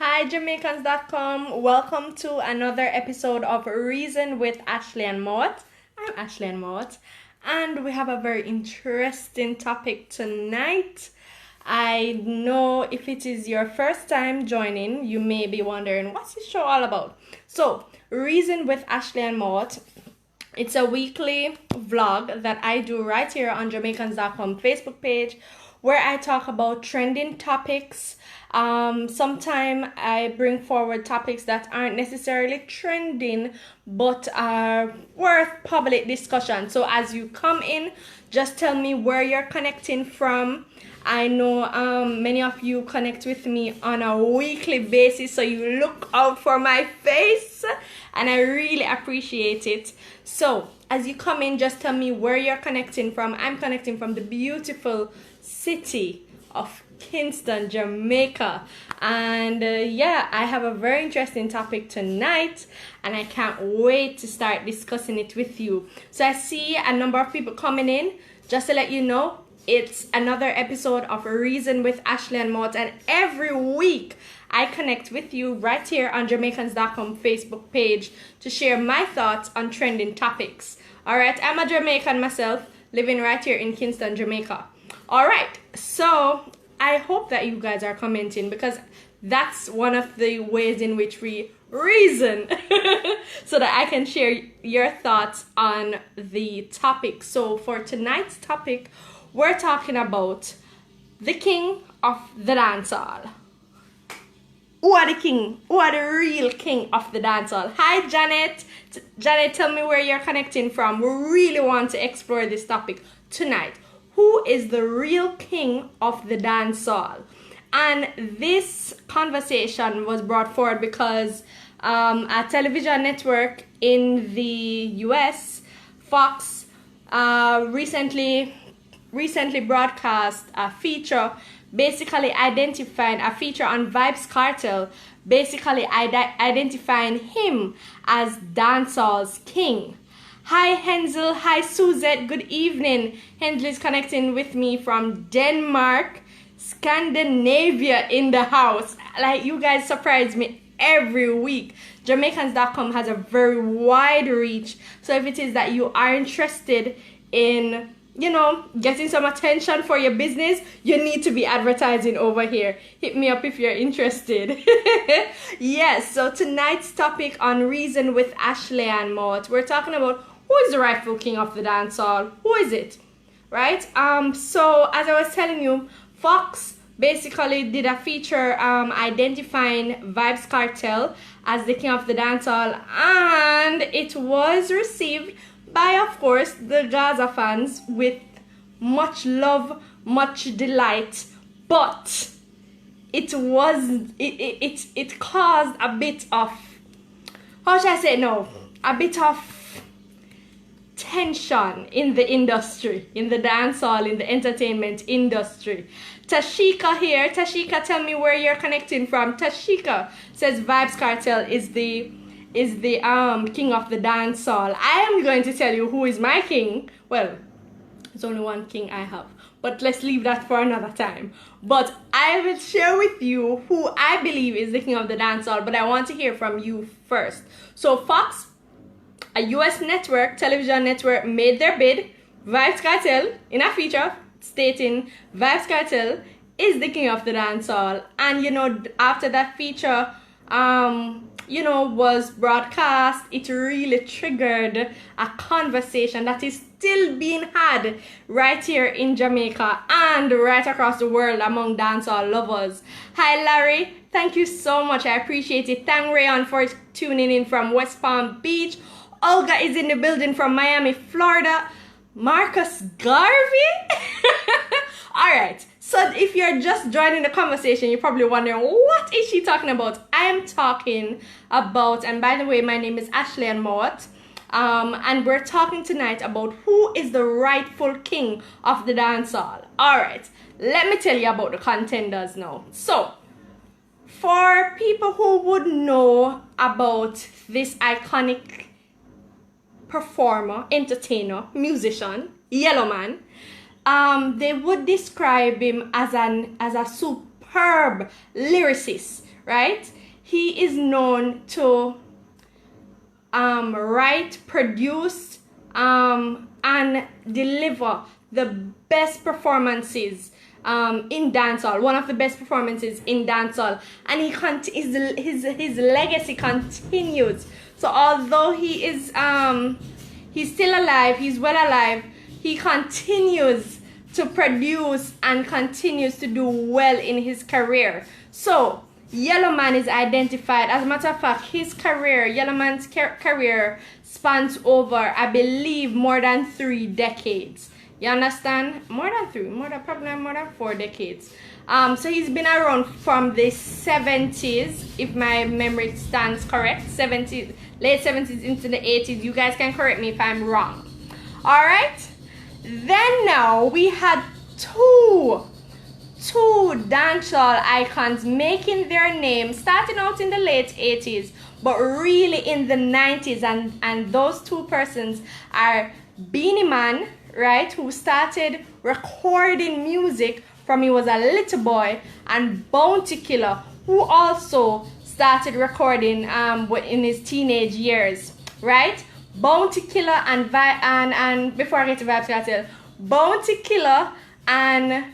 Hi, Jamaicans.com. Welcome to another episode of Reason with Ashleigh-Ann Mowatt. I'm Ashleigh-Ann Mowatt, and we have a very interesting topic tonight. I know if it is your first time joining, you may be wondering, what's this show all about? So, Reason with Ashleigh-Ann Mowatt. It's a weekly vlog that I do right here on Jamaicans.com Facebook page, where I talk about trending topics. Sometimes I bring forward topics that aren't necessarily trending, but are worth public discussion. So as you come in, just tell me where you're connecting from. I know many of you connect with me on a weekly basis, so you look out for my face, and I really appreciate it. So as you come in, just tell me where you're connecting from. I'm connecting from the beautiful city of Kingston, Jamaica, and I have a very interesting topic tonight, and I can't wait to start discussing it with you. So I see a number of people coming in. Just to let you know, it's another episode of Reason with Ashleigh-Ann Mowatt, and every week I connect with you right here on Jamaicans.com Facebook page to share my thoughts on trending topics. Alright, I'm a Jamaican myself, living right here in Kingston, Jamaica. Alright, so I hope that you guys are commenting, because that's one of the ways in which we reason so that I can share your thoughts on the topic. So for tonight's topic, we're talking about the king of the dancehall. Who are the king? Who are the real king of the dancehall? Hi, Janet. Janet, tell me where you're connecting from. We really want to explore this topic tonight. Who is the real king of the dancehall? And this conversation was brought forward because a television network in the US, Fox, recently broadcast a feature basically identifying a feature on Vybz Kartel, basically identifying him as dancehall's king. Hi Hensel, hi Suzette, good evening. Hensel is connecting with me from Denmark, Scandinavia in the house. Like, you guys surprise me every week. Jamaicans.com has a very wide reach. So if it is that you are interested in, getting some attention for your business, you need to be advertising over here. Hit me up if you're interested. Yes, so tonight's topic on Reason with Ashleigh-Ann Mowatt, we're talking about who is the rightful king of the dancehall? Who is it? Right? So as I was telling you, Fox basically did a feature identifying Vybz Kartel as the king of the dancehall, and it was received by, of course, the Gaza fans with much love, much delight, but it caused a bit of, how should I say, a bit of tension in the industry, in the dancehall, in the entertainment industry. Tashika here. Tashika, tell me where you're connecting from. Tashika says Vybz Kartel is the king of the dancehall. I am going to tell you who is my king. Well, there's only one king I have, but let's leave that for another time. But I will share with you who I believe is the king of the dancehall, but I want to hear from you first. So Fox, a US network, television network, made their bid. Vybz Kartel in a feature stating Vybz Kartel is the king of the dancehall. And after that feature was broadcast, it really triggered a conversation that is still being had right here in Jamaica and right across the world among dancehall lovers. Hi Larry, thank you so much, I appreciate it. Thank Rayon for tuning in from West Palm Beach. Olga is in the building from Miami, Florida. Marcus Garvey? Alright, so if you're just joining the conversation, you're probably wondering, what is she talking about? I am talking about, and by the way, my name is Ashleigh-Ann Mowatt, and we're talking tonight about who is the rightful king of the dancehall. Alright, let me tell you about the contenders now. So, for people who would know about this iconic performer, entertainer, musician, Yellowman, they would describe him as a superb superb lyricist, right? He is known to write, produce, and deliver the best performances in dancehall. One of the best performances in dancehall, and his legacy continues. So although he is he's still alive, he's well alive, he continues to produce and continues to do well in his career. So Yellowman is identified. As a matter of fact, his career, Yellowman's career spans over, I believe, more than 3 decades. You understand? Probably more than 4 decades. So he's been around from the 70s, if my memory stands correct. 70s, late 70s into the 80s. You guys can correct me if I'm wrong. All right. Then now we had two dancehall icons making their name, starting out in the late 80s, but really in the 90s, and those two persons are Beenie Man, right, who started recording music from he was a little boy, and Bounty Killer, who also started recording in his teenage years, right? Bounty Killer and before I get to Vybz Kartel, Bounty Killer and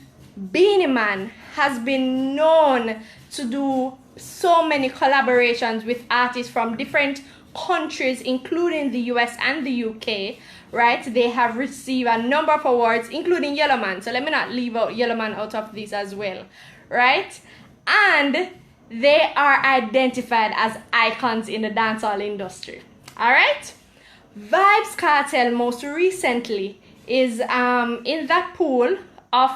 Beenie Man has been known to do so many collaborations with artists from different countries, including the US and the UK, right? They have received a number of awards, including Yellowman. So let me not leave out Yellowman out of this as well, right? And they are identified as icons in the dancehall industry, all right? Vybz Kartel most recently is in that pool of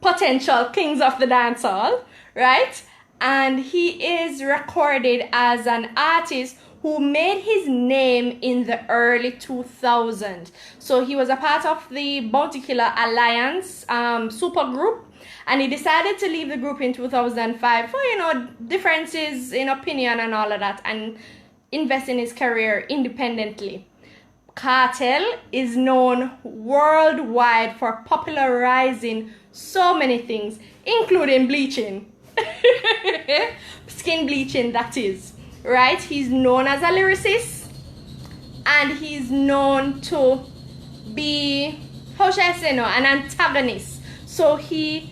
potential kings of the dancehall, right? And he is recorded as an artist who made his name in the early 2000s. So he was a part of the Bounty Killer Alliance super group, and he decided to leave the group in 2005 for, differences in opinion and all of that, and invest in his career independently. Kartel is known worldwide for popularizing so many things, including bleaching. Skin bleaching, that is, right? He's known as a lyricist, and he's known to be, how should I say, an antagonist. So he's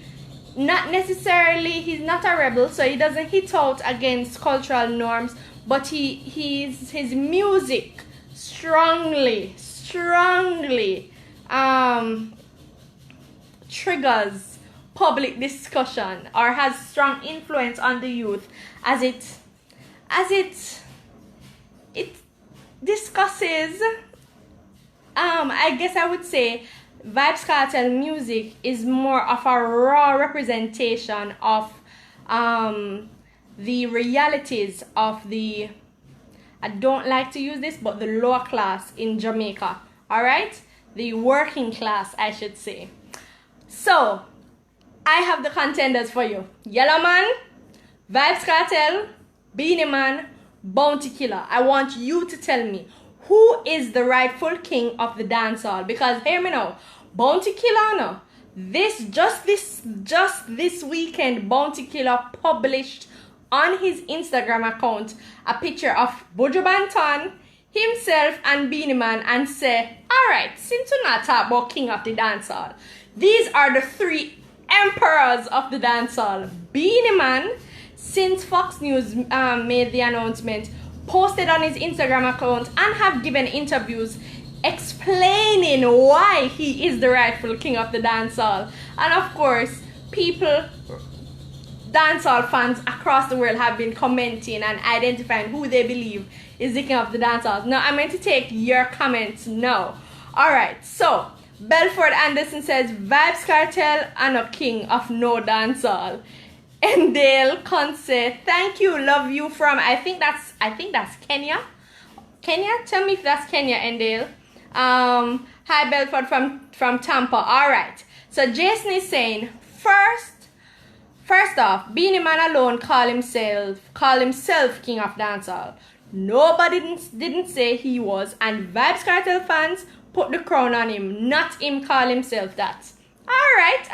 not a rebel, so he doesn't hit out against cultural norms, but his music strongly triggers public discussion, or has strong influence on the youth as it discusses. I guess I would say Vybz Kartel music is more of a raw representation of the realities of the, I don't like to use this, but the lower class in Jamaica, all right? The working class, I should say. So I have the contenders for you: Yellowman, Vybz Kartel, Beenie Man, Bounty Killer. I want you to tell me who is the rightful king of the dancehall. Because hear me now, Bounty Killer, no, just this weekend, Bounty Killer published on his Instagram account a picture of Buju Banton, himself, and Beenie Man, and say, all right, since we're not talking about king of the dancehall, these are the 3 emperors of the dancehall. Beenie Man, since Fox News made the announcement, posted on his Instagram account and have given interviews explaining why he is the rightful king of the dancehall. And of course, dancehall fans across the world have been commenting and identifying who they believe is the king of the dancehall. Now, I'm going to take your comments now. Alright, so Belford Anderson says Vybz Kartel and a king of no dancehall. Endale Conce, thank you, love you from, I think that's Kenya. Tell me if that's Kenya, Endale. Hi Belford from Tampa. Alright, so Jason is saying, first off, Beenie Man alone call himself king of dancehall. Nobody didn't say he was, and Vybz Kartel fans put the crown on him, not him call himself that. Alright.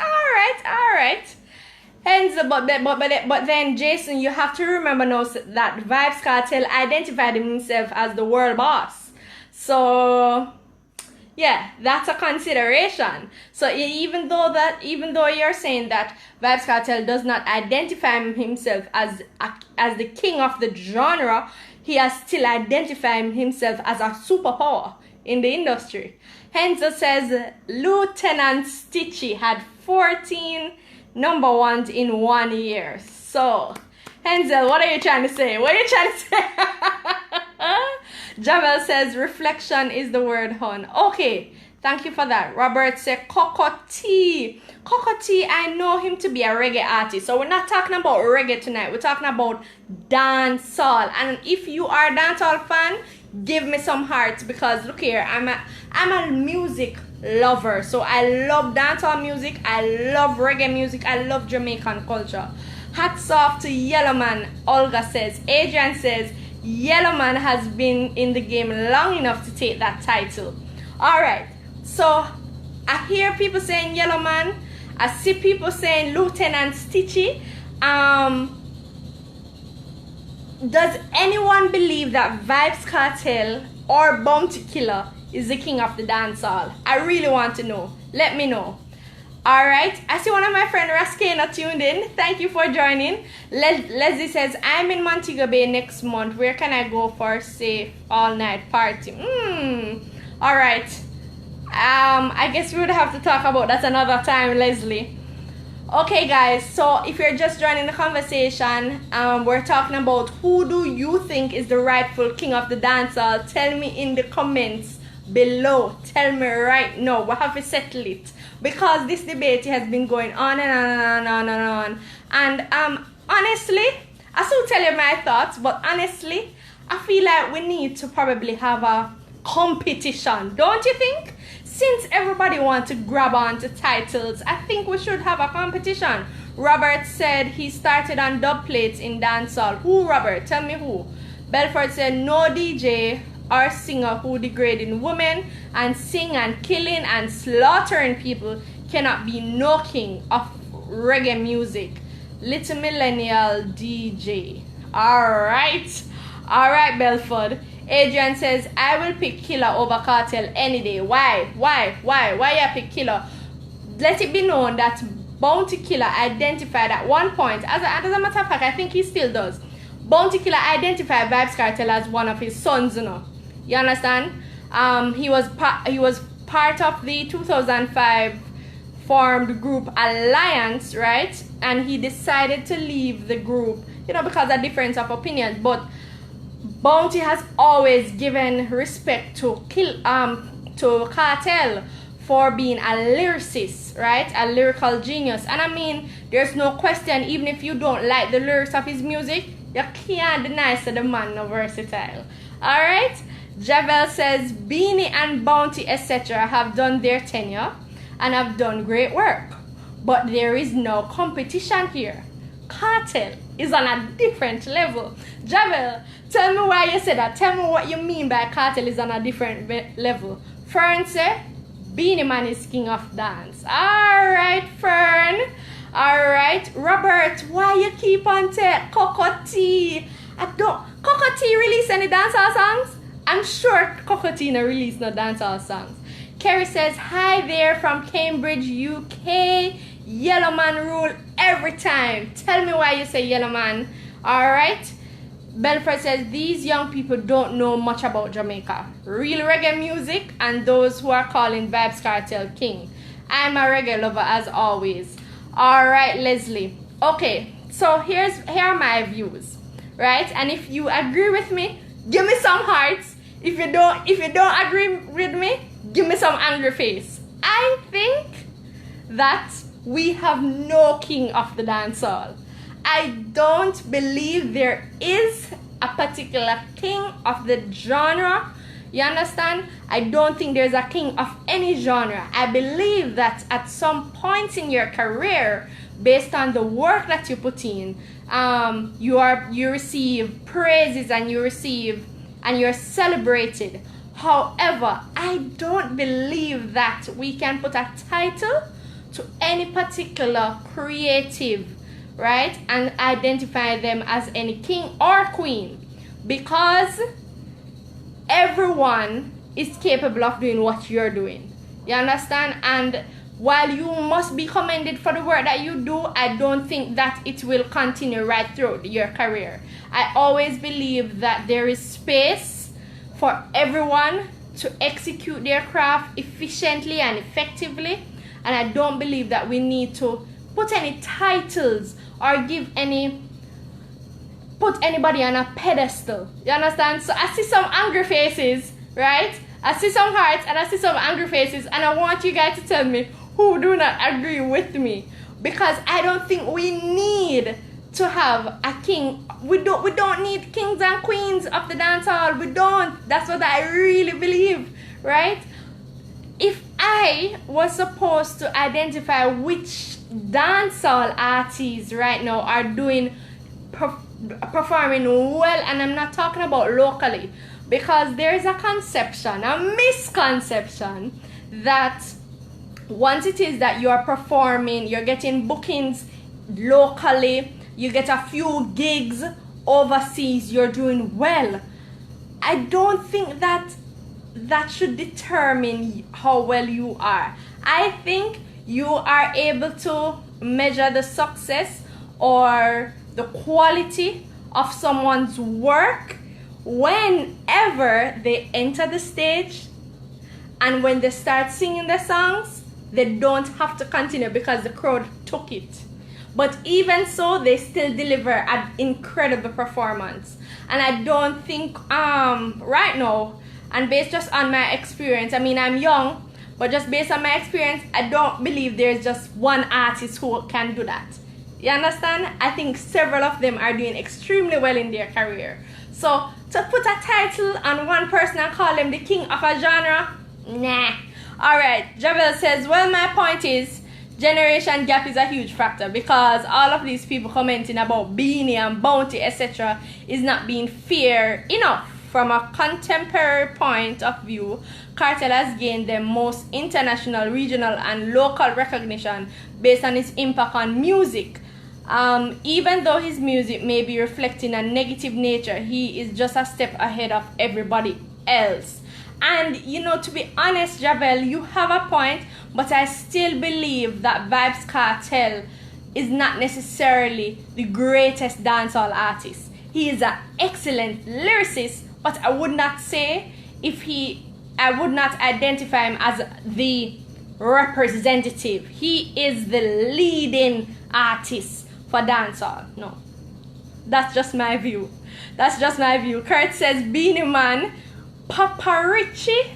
Hence, but then, Jason, you have to remember now that Vybz Kartel identified himself as the world boss. So, yeah, that's a consideration. So even though you're saying that Vybz Kartel does not identify himself as the king of the genre, he has still identified himself as a superpower in the industry. Henzo says Lieutenant Stitchie had 14 number ones in 1 year. So, Henzel, what are you trying to say? What are you trying to say? Javel says reflection is the word, hon. Okay, thank you for that. Robert said Coco T. Coco T, I know him to be a reggae artist. So we're not talking about reggae tonight. We're talking about dancehall. And if you are a dancehall fan, give me some hearts, because look here, I'm a music lover. So I love dancehall music, I love reggae music, I love Jamaican culture. Hats off to Yellowman, Olga says. Adrian says Yellowman has been in the game long enough to take that title. Alright, so I hear people saying Yellowman, I see people saying Lieutenant Stitchie. Does anyone believe that Vybz Kartel or Bounty Killer is the king of the dancehall? I really want to know. Let me know. Alright, I see one of my friends, Raskena, tuned in. Thank you for joining. Leslie says, I'm in Montego Bay next month. Where can I go for a safe all-night party? Alright. I guess we would have to talk about that another time, Leslie. Okay, guys, so if you're just joining the conversation, we're talking about who do you think is the rightful king of the dancehall. Tell me in the comments below. Tell me right now. We have to settle it, because this debate has been going on and on and on and on. And honestly, I still tell you my thoughts, but honestly, I feel like we need to probably have a competition, don't you think? Since everybody wants to grab onto titles, I think we should have a competition. Robert said he started on dub plates in dancehall. Who, Robert? Tell me who. Belford said no DJ or singer who degrading women and sing and killing and slaughtering people cannot be no king of reggae music. Little millennial DJ. Alright, Belford. Adrian says, I will pick Killer over Kartel any day. Why you pick Killer? Let it be known that Bounty Killer identified at one point, as a matter of fact, I think he still does. Bounty Killer identified Vybz Kartel as one of his sons, you know. You understand? He was part of the 2005 formed group Alliance, right? And he decided to leave the group, you know, because of difference of opinions. But Bounty has always given respect to Kartel for being a lyricist, right? A lyrical genius. And I mean, there's no question, even if you don't like the lyrics of his music, you can't deny that the man is versatile. Alright? Javel says, Beanie and Bounty, etc. have done their tenure and have done great work. But there is no competition here. Kartel is on a different level. Javel, tell me why you said that. Tell me what you mean by Kartel is on a different level. Fern said, Beanie Man is king of dance. Alright, Fern. Alright. Robert, why you keep on saying Coco T? Coco T release any dancehall songs? I'm sure Coco T no release no dancehall songs. Kerry says, hi there from Cambridge, UK. Yellowman rule every time. Tell me why you say Yellowman. Alright. Belford says, these young people don't know much about Jamaica. Real reggae music and those who are calling Vybz Kartel king. I'm a reggae lover as always. Alright, Leslie. Okay, so here are my views. Right? And if you agree with me, give me some hearts. If you don't agree with me, give me some angry face. I think that we have no king of the dancehall. I don't believe there is a particular king of the genre. You understand? I don't think there's a king of any genre. I believe that at some point in your career, based on the work that you put in, you receive praises and you're celebrated. However, I don't believe that we can put a title to any particular creative right? And identify them as any king or queen, because everyone is capable of doing what you're doing. You understand? And while you must be commended for the work that you do, I don't think that it will continue right through your career. I always believe that there is space for everyone to execute their craft efficiently and effectively, and I don't believe that we need to put any titles or put anybody on a pedestal. You understand? So I see some angry faces, right? I see some hearts and I see some angry faces, and I want you guys to tell me who do not agree with me, because I don't think we need to have a king. We don't need kings and queens of the dancehall. We don't. That's what I really believe, right? If I was supposed to identify which dancehall artists right now are doing performing well, and I'm not talking about locally, because there is a misconception that once it is that you are performing, you're getting bookings locally, you get a few gigs overseas, you're doing well. I don't think that should determine how well you are. I think you are able to measure the success or the quality of someone's work whenever they enter the stage, and when they start singing their songs, they don't have to continue because the crowd took it. But even so, they still deliver an incredible performance. And I don't think right now, and based just on my experience, I mean, I'm young, but just based on my experience, I don't believe there's just one artist who can do that. You understand? I think several of them are doing extremely well in their career. So to put a title on one person and call them the king of a genre, nah. Alright, Javel says, well, my point is, generation gap is a huge factor, because all of these people commenting about Beanie and Bounty, etc. is not being fair enough. From a contemporary point of view, Cartel has gained the most international, regional, and local recognition based on its impact on music. Even though his music may be reflecting a negative nature, he is just a step ahead of everybody else. And you know, to be honest, Javel, you have a point, but I still believe that Vybz Kartel is not necessarily the greatest dancehall artist. He is an excellent lyricist, but I would not say I would not identify him as the representative. He is the leading artist for dancehall. No, that's just my view. That's just my view. Kurt says, Beanie Man, Papa Richie.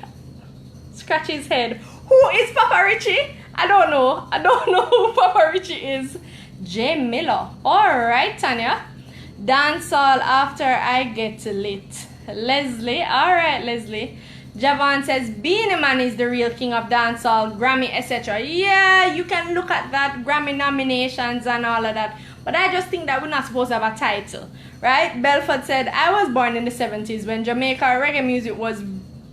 Scratch his head. Who is Papa Richie? I don't know who Papa Richie is. J Miller. Alright, Tanya. Dancehall after I get lit. Leslie. Alright, Leslie. Javon says, Beanie Man is the real king of dancehall, Grammy, etc. Yeah, you can look at that, Grammy nominations and all of that. But I just think that we're not supposed to have a title, right? Belford said, I was born in the 70s when Jamaica reggae music was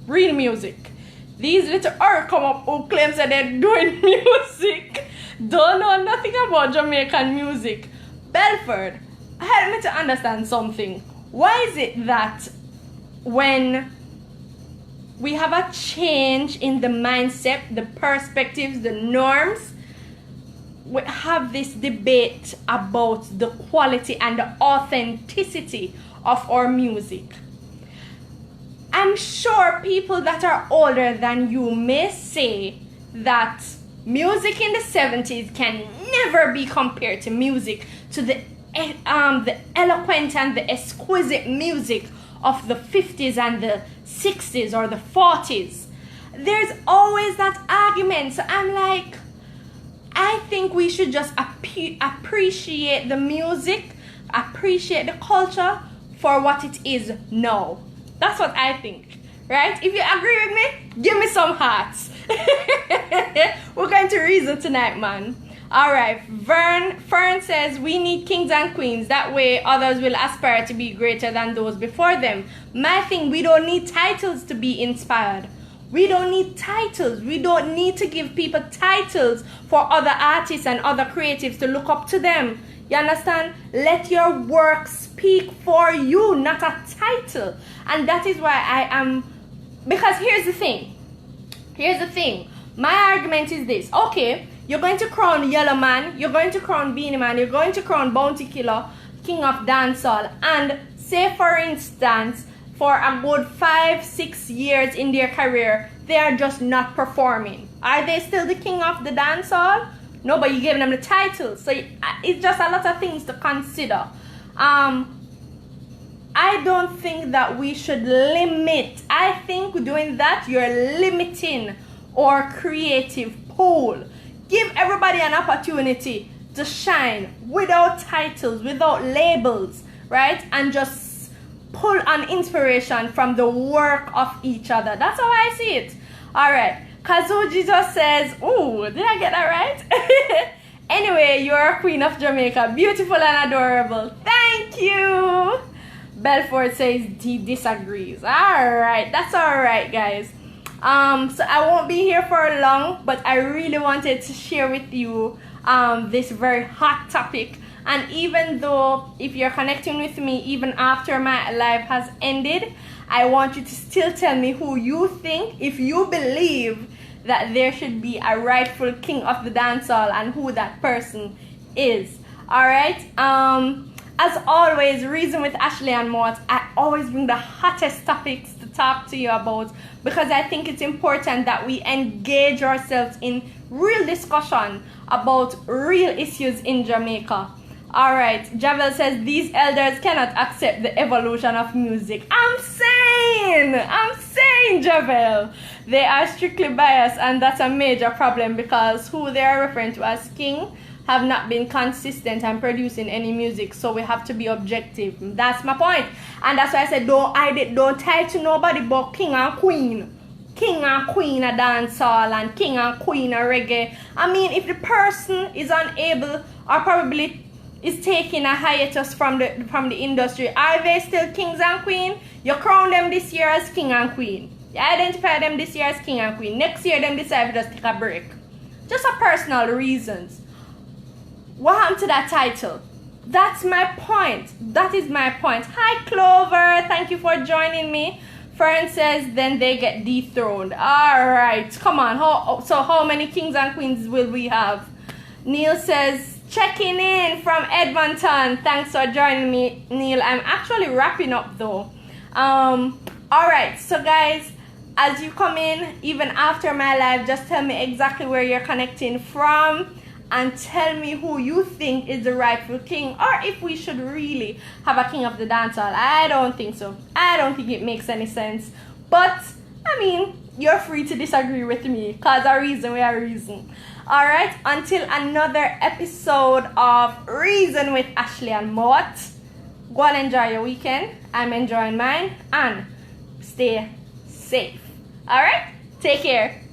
real music. These little come up who claims that they're doing music don't know nothing about Jamaican music. Belford, help me to understand something. Why is it that when we have a change in the mindset, the perspectives, the norms, we have this debate about the quality and the authenticity of our music? I'm sure people that are older than you may say that music in the 70s can never be compared to music, to the eloquent and the exquisite music of the 50s and the 60s or the 40s. There's always that argument. So I'm like, I think we should just appreciate the music, appreciate the culture for what it is now. That's what I think, right? If you agree with me, give me some hearts. We're going to reason tonight, man. Alright, Fern says, we need kings and queens. That way others will aspire to be greater than those before them. My thing, we don't need titles to be inspired. We don't need titles. We don't need to give people titles for other artists and other creatives to look up to them. You understand? Let your work speak for you, not a title. And that is why I am, because here's the thing. My argument is this. Okay, you're going to crown Yellow Man, you're going to crown Beanie Man, you're going to crown Bounty Killer, King of Dancehall, and say for instance, for a good 5-6 years in their career, they are just not performing. Are they still the king of the dancehall? No, but you gave them the title. So it's just a lot of things to consider. I don't think that we should limit. I think doing that, you're limiting our creative pool. Give everybody an opportunity to shine without titles, without labels, right? And just pull an inspiration from the work of each other. That's how I see it. All right. Kazuji just says, ooh, did I get that right? Anyway, you're a queen of Jamaica. Beautiful and adorable. Thank you. Belfort says he disagrees. All right. That's all right, guys. So I won't be here for long, but I really wanted to share with you this very hot topic. And even though if you're connecting with me even after my live has ended, I want you to still tell me who you think, if you believe that there should be a rightful king of the dancehall and who that person is. Alright? As always, Reason with Ashleigh-Ann Mowatt, I always bring the hottest topics to talk to you about because I think it's important that we engage ourselves in real discussion about real issues in Jamaica. Alright, Javel says these elders cannot accept the evolution of music. I'm saying, Javel. They are strictly biased, and that's a major problem because who they are referring to as king have not been consistent and producing any music, so we have to be objective. That's my point. And that's why I said don't title nobody but king and queen. King and queen of dancehall and king and queen of reggae. I mean, if the person is unable or probably is taking a hiatus from the industry, are they still kings and queen? You crown them this year as king and queen. You identify them this year as king and queen. Next year, them decide to just take a break. Just for personal reasons. What happened to that title? That's my point. That is my point. Hi, Clover. Thank you for joining me. Fern says, then they get dethroned. All right. Come on. So how many kings and queens will we have? Neil says, checking in from Edmonton. Thanks for joining me, Neil. I'm actually wrapping up, though. All right. So, guys, as you come in, even after my live, just tell me exactly where you're connecting from. And tell me who you think is the rightful king, or if we should really have a king of the dancehall. I don't think so. I don't think it makes any sense. But, I mean, you're free to disagree with me, because a reason we are reason. Alright, until another episode of Reason with Ashleigh-Ann Mowatt. Go and enjoy your weekend. I'm enjoying mine. And stay safe. Alright, take care.